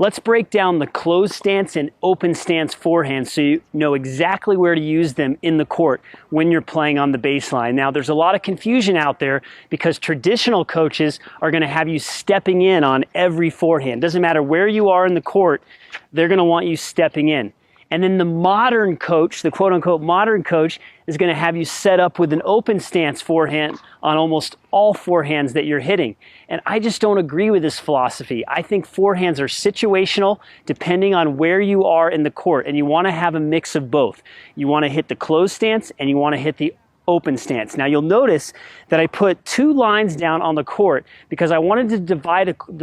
Let's break down the closed stance and open stance forehand so you know exactly where to use them in the court when you're playing on the baseline. Now, there's a lot of confusion out there because traditional coaches are going to have you stepping in on every forehand. Doesn't matter where you are in the court, they're going to want you stepping in. And then the modern coach, the quote-unquote modern coach, is going to have you set up with an open stance forehand on almost all forehands that you're hitting. And I just don't agree with this philosophy. I think forehands are situational depending on where you are in the court, and you want to have a mix of both. You want to hit the closed stance and you want to hit the open stance. Now you'll notice that I put 2 lines down on the court because I wanted to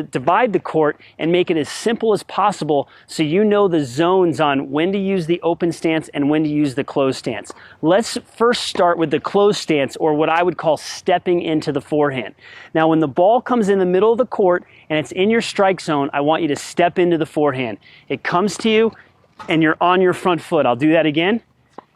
divide the court and make it as simple as possible so you know the zones on when to use the open stance and when to use the closed stance. Let's first start with the closed stance, or what I would call stepping into the forehand. Now when the ball comes in the middle of the court and it's in your strike zone, I want you to step into the forehand. It comes to you and you're on your front foot. I'll do that again.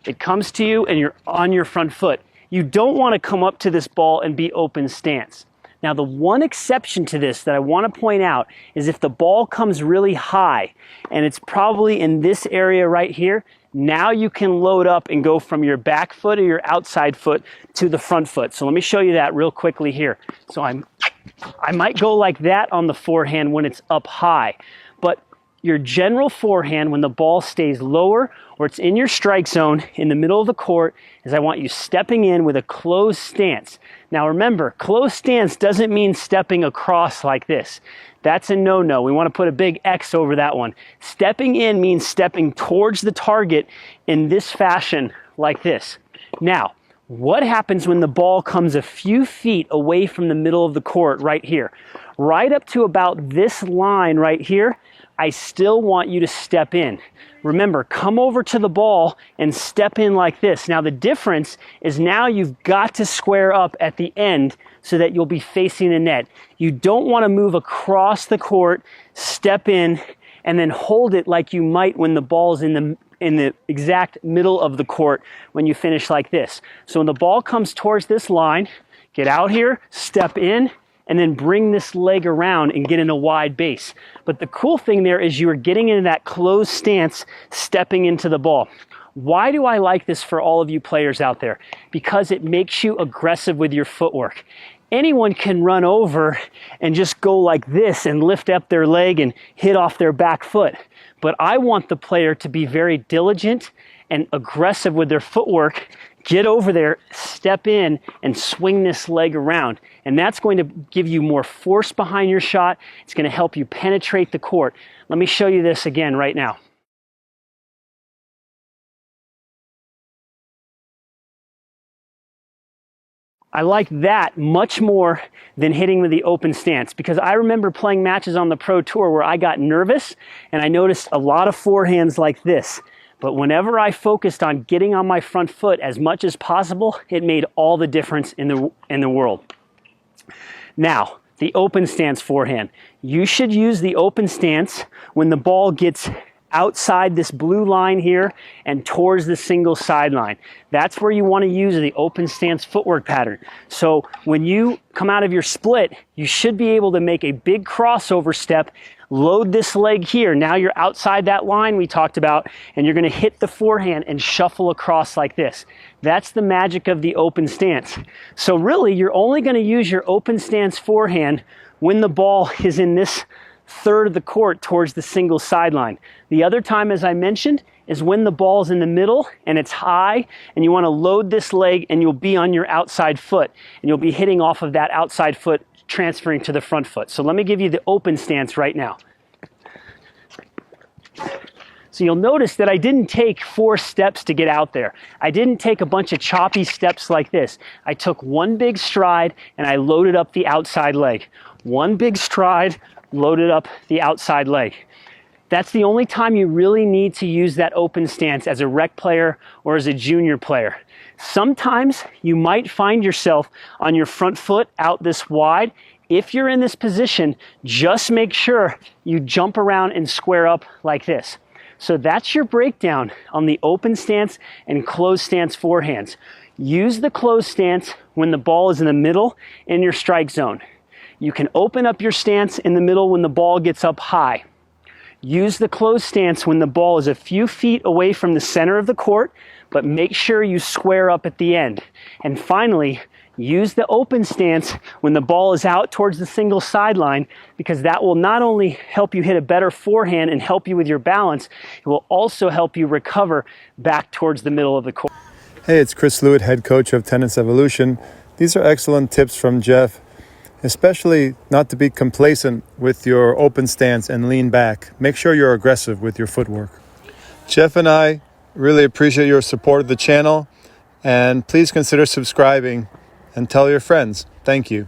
It comes to you and you're on your front foot. You don't want to come up to this ball and be open stance. Now, the one exception to this that I want to point out is if the ball comes really high and it's probably in this area right here, now you can load up and go from your back foot or your outside foot to the front foot. So let me show you that real quickly here. So I might go like that on the forehand when it's up high, but your general forehand when the ball stays lower or it's in your strike zone in the middle of the court is I want you stepping in with a closed stance. Now remember, closed stance doesn't mean stepping across like this. That's a no-no. We want to put a big X over that one. Stepping in means stepping towards the target in this fashion like this. Now, what happens when the ball comes a few feet away from the middle of the court right here? Right up to about this line right here, I still want you to step in. Remember, come over to the ball and step in like this. Now the difference is now you've got to square up at the end so that you'll be facing the net. You don't want to move across the court, step in, and then hold it like you might when the ball's in the exact middle of the court when you finish like this. So when the ball comes towards this line, get out here, step in, and then bring this leg around and get in a wide base. But the cool thing there is you are getting into that closed stance, stepping into the ball. Why do I like this for all of you players out there? Because it makes you aggressive with your footwork. Anyone can run over and just go like this and lift up their leg and hit off their back foot. But I want the player to be very diligent and aggressive with their footwork. Get over there, step in, and swing this leg around. And that's going to give you more force behind your shot. It's going to help you penetrate the court. Let me show you this again right now. I like that much more than hitting with the open stance because I remember playing matches on the Pro Tour where I got nervous and I noticed a lot of forehands like this. But whenever I focused on getting on my front foot as much as possible, it made all the difference in the world. Now, the open stance forehand. You should use the open stance when the ball gets outside this blue line here and towards the single sideline. That's where you want to use the open stance footwork pattern. So when you come out of your split, you should be able to make a big crossover step, load this leg here. Now you're outside that line we talked about, and you're going to hit the forehand and shuffle across like this. That's the magic of the open stance. So really, you're only going to use your open stance forehand when the ball is in this third of the court towards the single sideline. The other time, as I mentioned, is when the ball's in the middle and it's high and you want to load this leg and you'll be on your outside foot and you'll be hitting off of that outside foot, transferring to the front foot. So let me give you the open stance right now. So you'll notice that I didn't take 4 steps to get out there. I didn't take a bunch of choppy steps like this. I took one big stride and I loaded up the outside leg. One big stride, loaded up the outside leg. That's the only time you really need to use that open stance as a rec player or as a junior player. Sometimes you might find yourself on your front foot out this wide. If you're in this position, just make sure you jump around and square up like this. So that's your breakdown on the open stance and closed stance forehands. Use the closed stance when the ball is in the middle in your strike zone. You can open up your stance in the middle when the ball gets up high. Use the closed stance when the ball is a few feet away from the center of the court, but make sure you square up at the end. And finally, use the open stance when the ball is out towards the single sideline, because that will not only help you hit a better forehand and help you with your balance, it will also help you recover back towards the middle of the court. Hey, it's Chris Lewitt, head coach of Tennis Evolution. These are excellent tips from Jeff, especially not to be complacent with your open stance and lean back. Make sure you're aggressive with your footwork. Jeff and I really appreciate your support of the channel, and please consider subscribing and tell your friends. Thank you.